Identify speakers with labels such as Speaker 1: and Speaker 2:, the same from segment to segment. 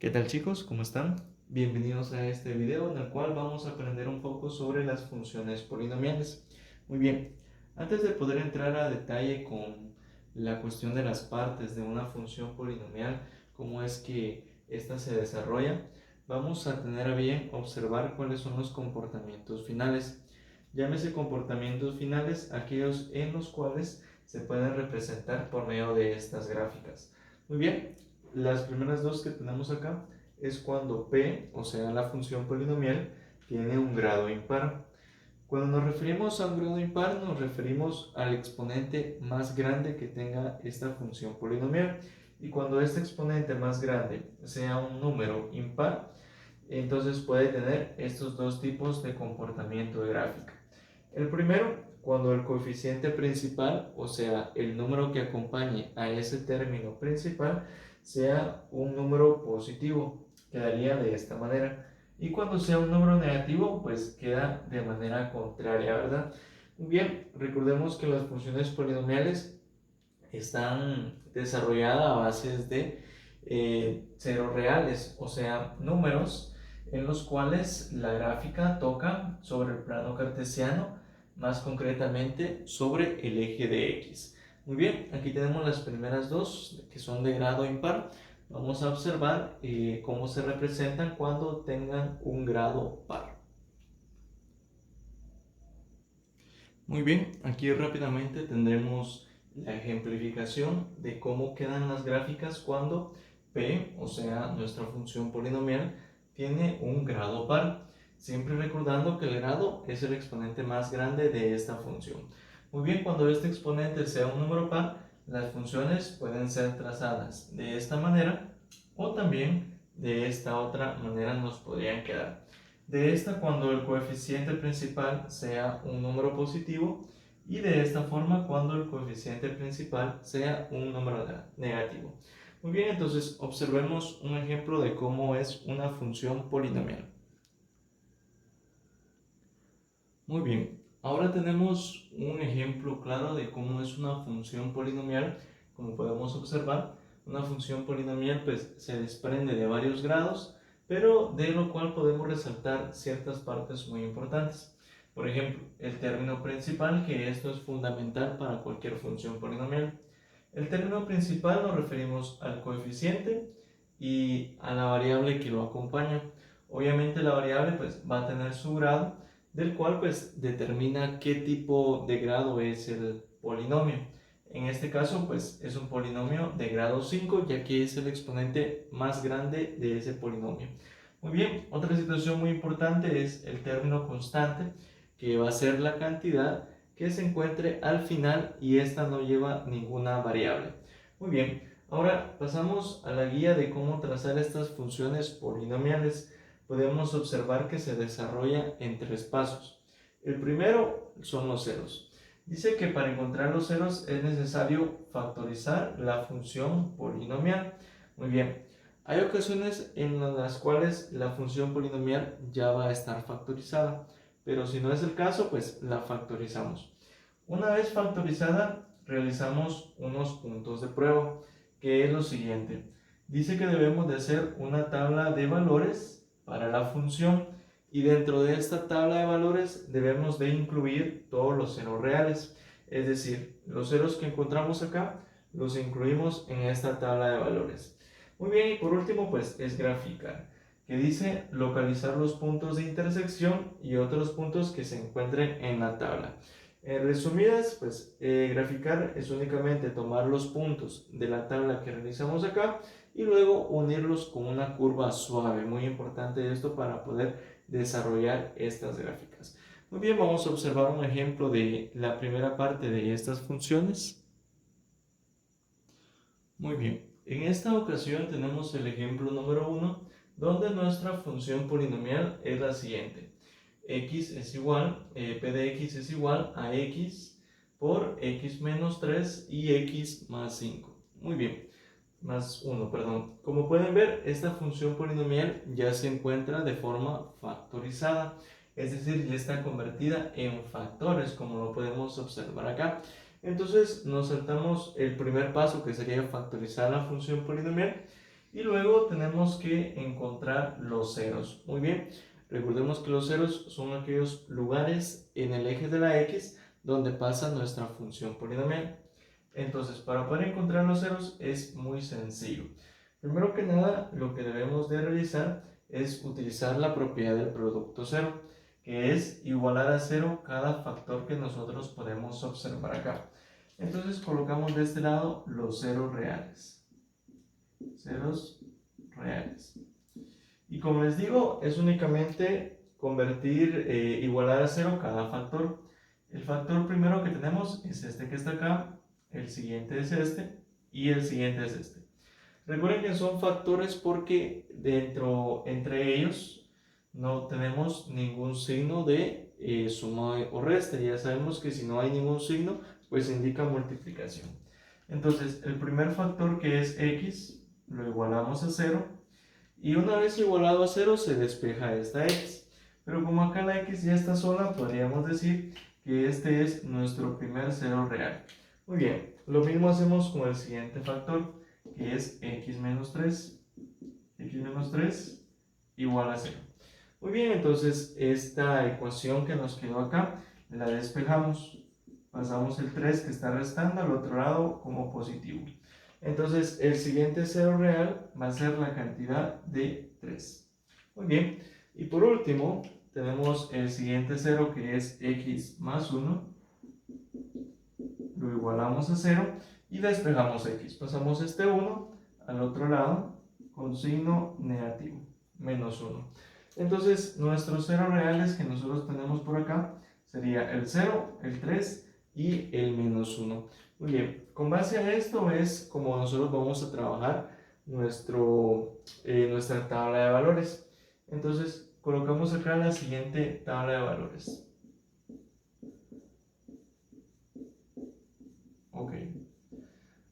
Speaker 1: ¿Qué tal chicos? ¿Cómo están? Bienvenidos a este video en el cual vamos a aprender un poco sobre las funciones polinomiales. Muy bien, antes de poder entrar a detalle con la cuestión de las partes de una función polinomial, cómo es que ésta se desarrolla, vamos a tener a bien observar cuáles son los comportamientos finales. Llámese comportamientos finales aquellos en los cuales se pueden representar por medio de estas gráficas. Muy bien, las primeras dos que tenemos acá es cuando p, o sea la función polinomial, tiene un grado impar. Cuando nos referimos a un grado impar, nos referimos al exponente más grande que tenga esta función polinomial. Y cuando este exponente más grande sea un número impar, entonces puede tener estos dos tipos de comportamiento de gráfica. El primero, cuando el coeficiente principal, o sea, el número que acompañe a ese término principal, sea un número positivo, quedaría de esta manera. Y cuando sea un número negativo, pues queda de manera contraria, ¿verdad? Muy bien, recordemos que las funciones polinomiales están desarrolladas a bases de ceros reales, o sea, números en los cuales la gráfica toca sobre el plano cartesiano, más concretamente sobre el eje de X. Muy bien, aquí tenemos las primeras dos que son de grado impar. Vamos a observar cómo se representan cuando tengan un grado par. Muy bien, aquí rápidamente tendremos la ejemplificación de cómo quedan las gráficas cuando p, o sea, nuestra función polinomial, tiene un grado par. Siempre recordando que el grado es el exponente más grande de esta función. Muy bien, cuando este exponente sea un número par, las funciones pueden ser trazadas de esta manera o también de esta otra manera nos podrían quedar. De esta cuando el coeficiente principal sea un número positivo y de esta forma cuando el coeficiente principal sea un número negativo. Muy bien, entonces observemos un ejemplo de cómo es una función polinomial. Muy bien, ahora tenemos un ejemplo claro de cómo es una función polinomial. Como podemos observar, una función polinomial pues se desprende de varios grados, pero de lo cual podemos resaltar ciertas partes muy importantes. Por ejemplo, el término principal, que esto es fundamental para cualquier función polinomial. El término principal nos referimos al coeficiente y a la variable que lo acompaña. Obviamente la variable pues va a tener su grado, del cual pues determina qué tipo de grado es el polinomio. En este caso pues es un polinomio de grado 5, ya que es el exponente más grande de ese polinomio. Muy bien, otra situación muy importante es el término constante, que va a ser la cantidad que se encuentre al final y esta no lleva ninguna variable. Muy bien, ahora pasamos a la guía de cómo trazar estas funciones polinomiales. Podemos observar que se desarrolla en tres pasos. El primero son los ceros. Dice que para encontrar los ceros es necesario factorizar la función polinomial. Muy bien, hay ocasiones en las cuales la función polinomial ya va a estar factorizada, pero si no es el caso, pues la factorizamos. Una vez factorizada, realizamos unos puntos de prueba, que es lo siguiente. Dice que debemos de hacer una tabla de valores para la función y dentro de esta tabla de valores debemos de incluir todos los ceros reales. Es decir, los ceros que encontramos acá los incluimos en esta tabla de valores. Muy bien, y por último pues es graficar, que dice localizar los puntos de intersección y otros puntos que se encuentren en la tabla. En resumidas, pues graficar es únicamente tomar los puntos de la tabla que realizamos acá y luego unirlos con una curva suave. Muy importante esto para poder desarrollar estas gráficas. Muy bien, vamos a observar un ejemplo de la primera parte de estas funciones. Muy bien, en esta ocasión tenemos el ejemplo número 1, donde nuestra función polinomial es la siguiente. X es igual, p de x es igual a x por x menos 3 y x más 5. Muy bien, más 1, perdón. Como pueden ver, esta función polinomial ya se encuentra de forma factorizada, es decir, ya está convertida en factores, como lo podemos observar acá. Entonces nos saltamos el primer paso, que sería factorizar la función polinomial, Y luego tenemos que encontrar los ceros. Muy bien, recordemos que los ceros son aquellos lugares en el eje de la x donde pasa nuestra función polinomial. Entonces, para poder encontrar los ceros es muy sencillo. Primero que nada, lo que debemos de realizar es utilizar la propiedad del producto cero, que es igualar a cero cada factor que nosotros podemos observar acá. Entonces colocamos de este lado los ceros reales. Ceros reales. Y como les digo, es únicamente convertir, igualar a cero cada factor. El factor primero que tenemos es este que está acá, el siguiente es este y el siguiente es este. Recuerden que son factores porque entre ellos no tenemos ningún signo de suma o resta. Ya sabemos que si no hay ningún signo, pues indica multiplicación. Entonces, el primer factor, que es x, lo igualamos a 0. Y una vez igualado a 0 se despeja esta x. Pero como acá la x ya está sola, podríamos decir que este es nuestro primer cero real. Muy bien, lo mismo hacemos con el siguiente factor, que es x menos 3. X menos 3 igual a 0. Muy bien, entonces esta ecuación que nos quedó acá la despejamos. Pasamos el 3 que está restando al otro lado como positivo. Entonces el siguiente cero real va a ser la cantidad de 3. Muy bien, y por último tenemos el siguiente cero, que es x más 1. Lo igualamos a 0 y despejamos x. Pasamos este 1 al otro lado con signo negativo, menos 1. Entonces nuestros ceros reales que nosotros tenemos por acá sería el 0, el 3 y el menos 1. Muy bien, con base a esto es como nosotros vamos a trabajar nuestra tabla de valores. Entonces colocamos acá la siguiente tabla de valores. Ok.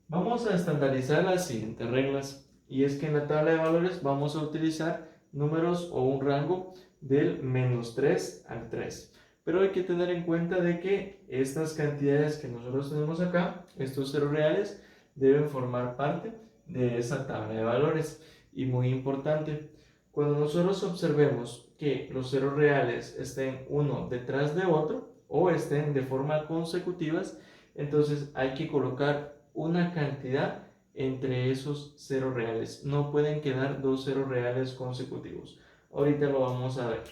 Speaker 1: Vamos a estandarizar las siguientes reglas, y es que en la tabla de valores vamos a utilizar números o un rango del menos 3 al 3. Pero hay que tener en cuenta de que estas cantidades que nosotros tenemos acá, estos ceros reales, deben formar parte de esa tabla de valores. Y muy importante, cuando nosotros observemos que los ceros reales estén uno detrás de otro o estén de forma consecutivas, entonces hay que colocar una cantidad entre esos ceros reales. No pueden quedar dos ceros reales consecutivos. Ahorita lo vamos a ver.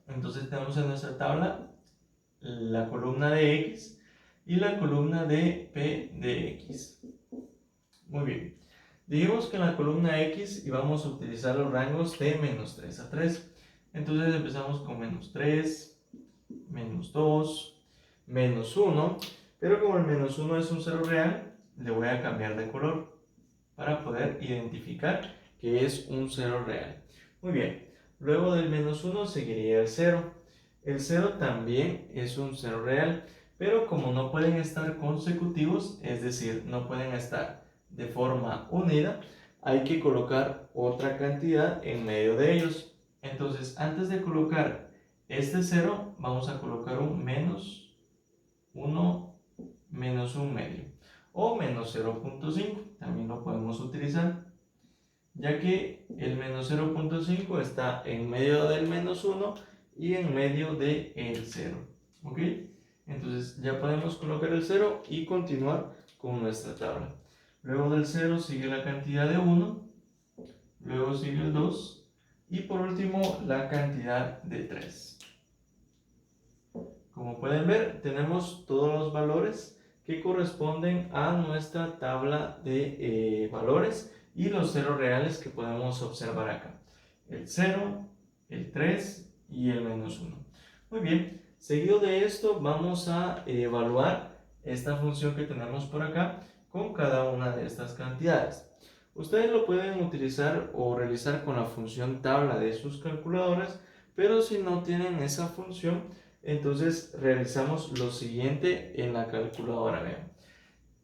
Speaker 1: Entonces tenemos en nuestra tabla la columna de x y la columna de p de x. Muy bien. Dijimos que en la columna x íbamos a utilizar los rangos de menos 3 a 3. Entonces empezamos con menos 3, menos 2, menos 1. Pero como el menos 1 es un cero real, le voy a cambiar de color para poder identificar que es un cero real. Muy bien, luego del menos 1 seguiría el 0. El 0 también es un cero real, pero como no pueden estar consecutivos, es decir, no pueden estar de forma unida, hay que colocar otra cantidad en medio de ellos. Entonces, antes de colocar este 0, vamos a colocar un menos 1 menos un medio o menos 0.5, también lo podemos utilizar, ya que el menos 0.5 está en medio del menos 1 y en medio del 0. ¿Ok? Entonces ya podemos colocar el 0 y continuar con nuestra tabla. Luego del 0 sigue la cantidad de 1, luego sigue el 2 y por último la cantidad de 3. Como pueden ver, tenemos todos los valores que corresponden a nuestra tabla de valores y los ceros reales que podemos observar acá. El 0, el 3 y el menos 1. Muy bien, seguido de esto vamos a evaluar esta función que tenemos por acá con cada una de estas cantidades. Ustedes lo pueden utilizar o realizar con la función tabla de sus calculadoras, pero si no tienen esa función, entonces realizamos lo siguiente en la calculadora. Vean.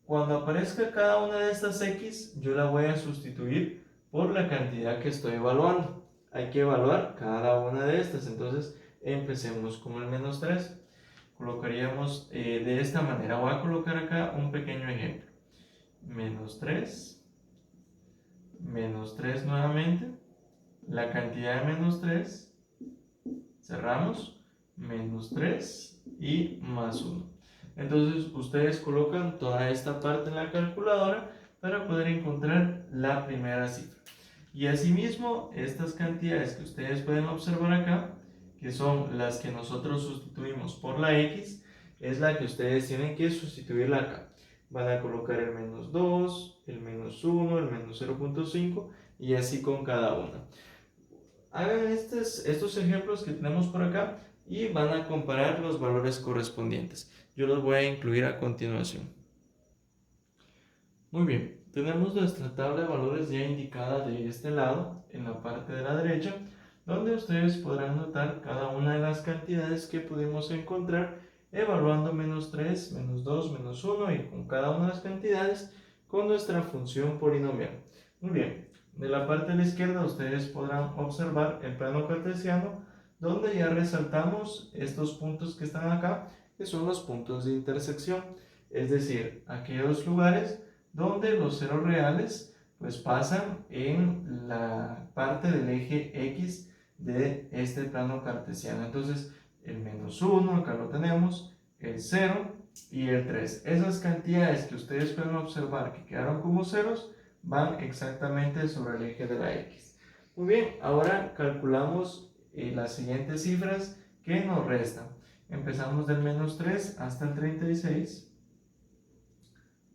Speaker 1: Cuando aparezca cada una de estas x, yo la voy a sustituir por la cantidad que estoy evaluando. Hay que evaluar cada una de estas. Entonces empecemos con el menos 3. Colocaríamos de esta manera. Voy a colocar acá un pequeño ejemplo. Menos 3 menos 3 nuevamente, la cantidad de menos 3, cerramos, menos 3 y más 1. Entonces ustedes colocan toda esta parte en la calculadora para poder encontrar la primera cifra. Y asimismo, estas cantidades que ustedes pueden observar acá, que son las que nosotros sustituimos por la x, es la que ustedes tienen que sustituirla acá. Van a colocar el menos 2, el menos 1, el menos 0.5 y así con cada una. Hagan estos ejemplos que tenemos por acá y van a comparar los valores correspondientes. Yo los voy a incluir a continuación. Muy bien, tenemos nuestra tabla de valores ya indicada de este lado, en la parte de la derecha, donde ustedes podrán notar cada una de las cantidades que pudimos encontrar evaluando menos 3, menos 2, menos 1 y con cada una de las cantidades con nuestra función polinomial. Muy bien, de la parte de la izquierda ustedes podrán observar el plano cartesiano, donde ya resaltamos estos puntos que están acá, que son los puntos de intersección, es decir, aquellos lugares donde los ceros reales pues pasan en la parte del eje X de este plano cartesiano. Entonces el menos 1, acá lo tenemos, el 0 y el 3. Esas cantidades que ustedes pueden observar que quedaron como ceros van exactamente sobre el eje de la X. Muy bien, ahora calculamos las siguientes cifras que nos restan. Empezamos del menos 3 hasta el 36.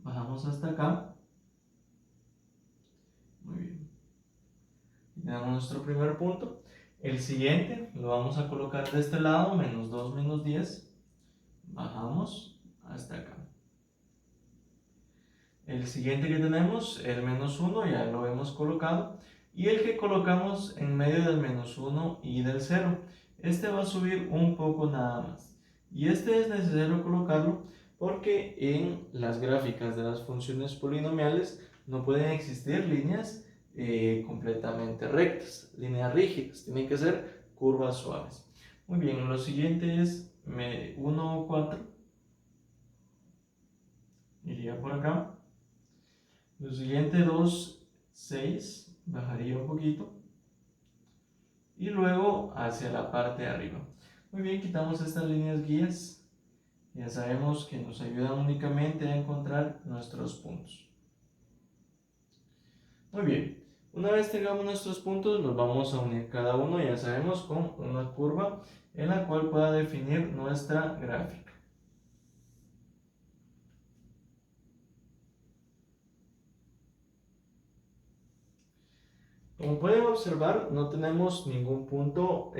Speaker 1: Bajamos hasta acá. Muy bien. Tenemos nuestro primer punto. El siguiente lo vamos a colocar de este lado, menos 2, menos 10. Bajamos hasta acá. El siguiente que tenemos, el menos 1, ya lo hemos colocado. Y el que colocamos en medio del menos 1 y del 0. Este va a subir un poco nada más. Y este es necesario colocarlo porque en las gráficas de las funciones polinomiales no pueden existir líneas completamente rectas, líneas rígidas, tienen que ser curvas suaves. Muy bien, lo siguiente es 1, 4, iría por acá. Lo siguiente 2, 6, bajaría un poquito. Y luego hacia la parte de arriba. Muy bien, quitamos estas líneas guías. Ya sabemos que nos ayudan únicamente a encontrar nuestros puntos. Muy bien, una vez tengamos nuestros puntos, los vamos a unir cada uno, ya sabemos, con una curva en la cual pueda definir nuestra gráfica. Como pueden observar, no tenemos ningún punto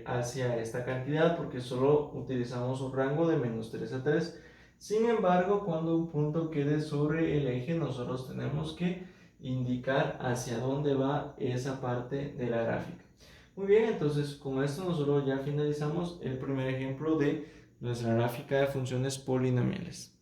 Speaker 1: hacia esta cantidad porque solo utilizamos un rango de menos 3 a 3. Sin embargo, cuando un punto quede sobre el eje, nosotros tenemos que indicar hacia dónde va esa parte de la gráfica. Muy bien, entonces con esto nosotros ya finalizamos el primer ejemplo de nuestra gráfica de funciones polinomiales.